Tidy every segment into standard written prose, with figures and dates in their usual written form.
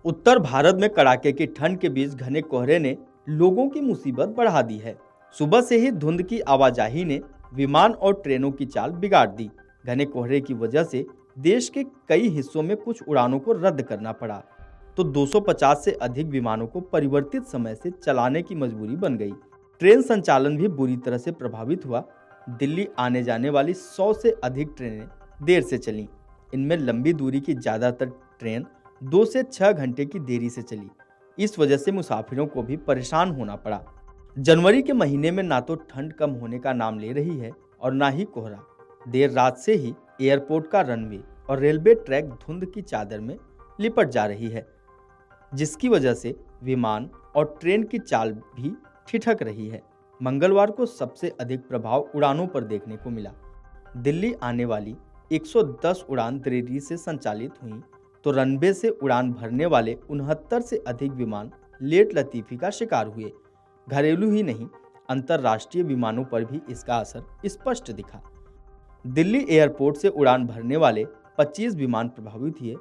उत्तर भारत में कड़ाके की ठंड के बीच घने कोहरे ने लोगों की मुसीबत बढ़ा दी है। सुबह से ही धुंध की आवाजाही ने विमान और ट्रेनों की चाल बिगाड़ दी। घने कोहरे की वजह से देश के कई हिस्सों में कुछ उड़ानों को रद्द करना पड़ा, तो 250 से अधिक विमानों को परिवर्तित समय से चलाने की मजबूरी बन गई। ट्रेन संचालन भी बुरी तरह से प्रभावित हुआ। दिल्ली आने जाने वाली 100 से अधिक ट्रेनें देर से चलीं। इनमें लंबी दूरी की ज़्यादातर ट्रेन 2 से 6 घंटे की देरी से चली। इस वजह से मुसाफिरों को भी परेशान होना पड़ा। जनवरी के महीने में ना तो ठंड कम होने का नाम ले रही है और ना ही कोहरा। देर रात से ही एयरपोर्ट का रनवे और रेलवे ट्रैक धुंध की चादर में लिपट जा रही है, जिसकी वजह से विमान और ट्रेन की चाल भी ठिठक रही है। मंगलवार को सबसे अधिक प्रभाव उड़ानों पर देखने को मिला। दिल्ली आने वाली 110 उड़ान देरी से संचालित हुई, तो रनवे से उड़ान भरने वाले 69 से अधिक विमान लेट लतीफी का शिकार हुए। घरेलू ही नहीं, अंतर्राष्ट्रीय विमानों पर भी इसका असर स्पष्ट दिखा। दिल्ली एयरपोर्ट से उड़ान भरने वाले 25 विमान प्रभावित हुए,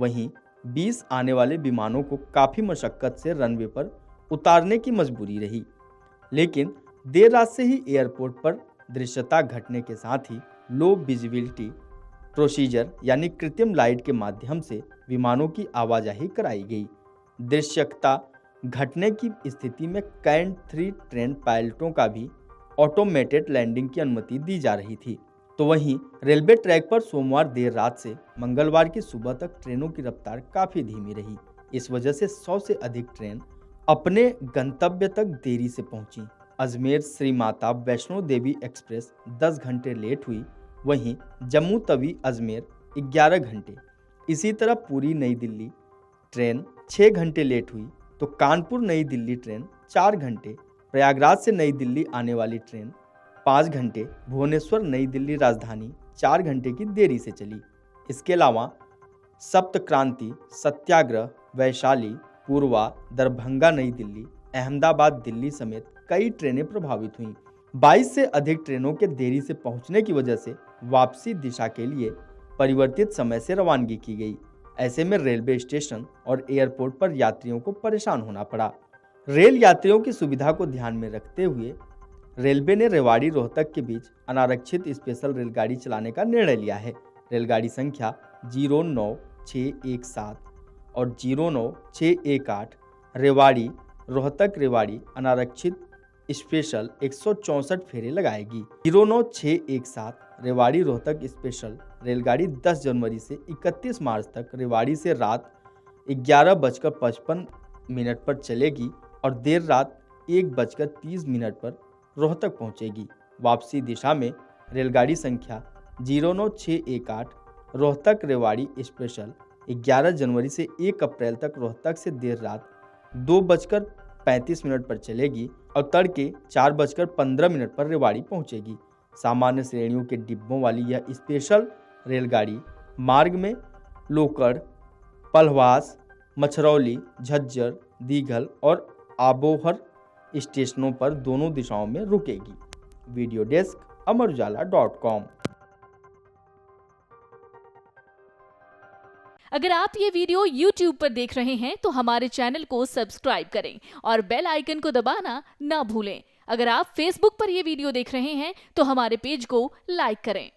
वहीं 20 आने वाले विमानों को काफ़ी मशक्कत से रनवे पर उतारने की मजबूरी रही। लेकिन देर रात से ही एयरपोर्ट पर दृश्यता घटने के साथ ही लो विजिबिलिटी प्रोसीजर यानी कृत्रिम लाइट के माध्यम से विमानों की आवाजाही कराई गई। दृश्यता घटने की स्थिति में कैंट 3 ट्रेन पायलटों का भी ऑटोमेटेड लैंडिंग की अनुमति दी जा रही थी। तो वहीं रेलवे ट्रैक पर सोमवार देर रात से मंगलवार की सुबह तक ट्रेनों की रफ्तार काफ़ी धीमी रही। इस वजह से 100 से अधिक ट्रेन अपने गंतव्य तक देरी से पहुंची। अजमेर श्री माता वैष्णो देवी एक्सप्रेस 10 घंटे लेट हुई, वहीं जम्मू तवी अजमेर 11 घंटे। इसी तरह पूरी नई दिल्ली ट्रेन 6 घंटे लेट हुई, तो कानपुर नई दिल्ली ट्रेन 4 घंटे, प्रयागराज से नई दिल्ली आने वाली ट्रेन 5 घंटे, भुवनेश्वर नई दिल्ली राजधानी 4 घंटे की देरी से चली। इसके अलावा सप्त क्रांति, सत्याग्रह, वैशाली, पूर्वा, दरभंगा नई दिल्ली, अहमदाबाद दिल्ली समेत कई ट्रेनें प्रभावित हुईं। 22 से अधिक ट्रेनों के देरी से पहुंचने की वजह से वापसी दिशा के लिए परिवर्तित समय से रवानगी की गई। ऐसे में रेलवे स्टेशन और एयरपोर्ट पर यात्रियों को परेशान होना पड़ा। रेल यात्रियों की सुविधा को ध्यान में रखते हुए रेलवे ने रेवाड़ी रोहतक के बीच अनारक्षित स्पेशल रेलगाड़ी चलाने का निर्णय लिया है। रेलगाड़ी संख्या 09617 और 09618 रेवाड़ी रोहतक रेवाड़ी अनारक्षित स्पेशल 164 फेरे लगाएगी। 09617 रेवाड़ी रोहतक स्पेशल रेलगाड़ी 10 जनवरी से 31 मार्च तक रेवाड़ी से रात 11:55 पर चलेगी और देर रात 1:30 पर रोहतक पहुंचेगी। वापसी दिशा में रेलगाड़ी संख्या 09618 रोहतक रेवाड़ी स्पेशल 11 जनवरी से 1 अप्रैल तक रोहतक से देर रात 2:35 पर चलेगी और तड़के 4:15 पर रेवाड़ी पहुंचेगी। सामान्य श्रेणियों के डिब्बों वाली यह स्पेशल रेलगाड़ी मार्ग में लोकड़, पलवास, मछरौली, झज्जर, दीघल और आबोहर स्टेशनों पर दोनों दिशाओं में रुकेगी। Video desk amarujala.com। अगर आप ये वीडियो YouTube पर देख रहे हैं तो हमारे चैनल को सब्सक्राइब करें और बेल आइकन को दबाना ना भूलें। अगर आप Facebook पर ये वीडियो देख रहे हैं तो हमारे पेज को लाइक करें।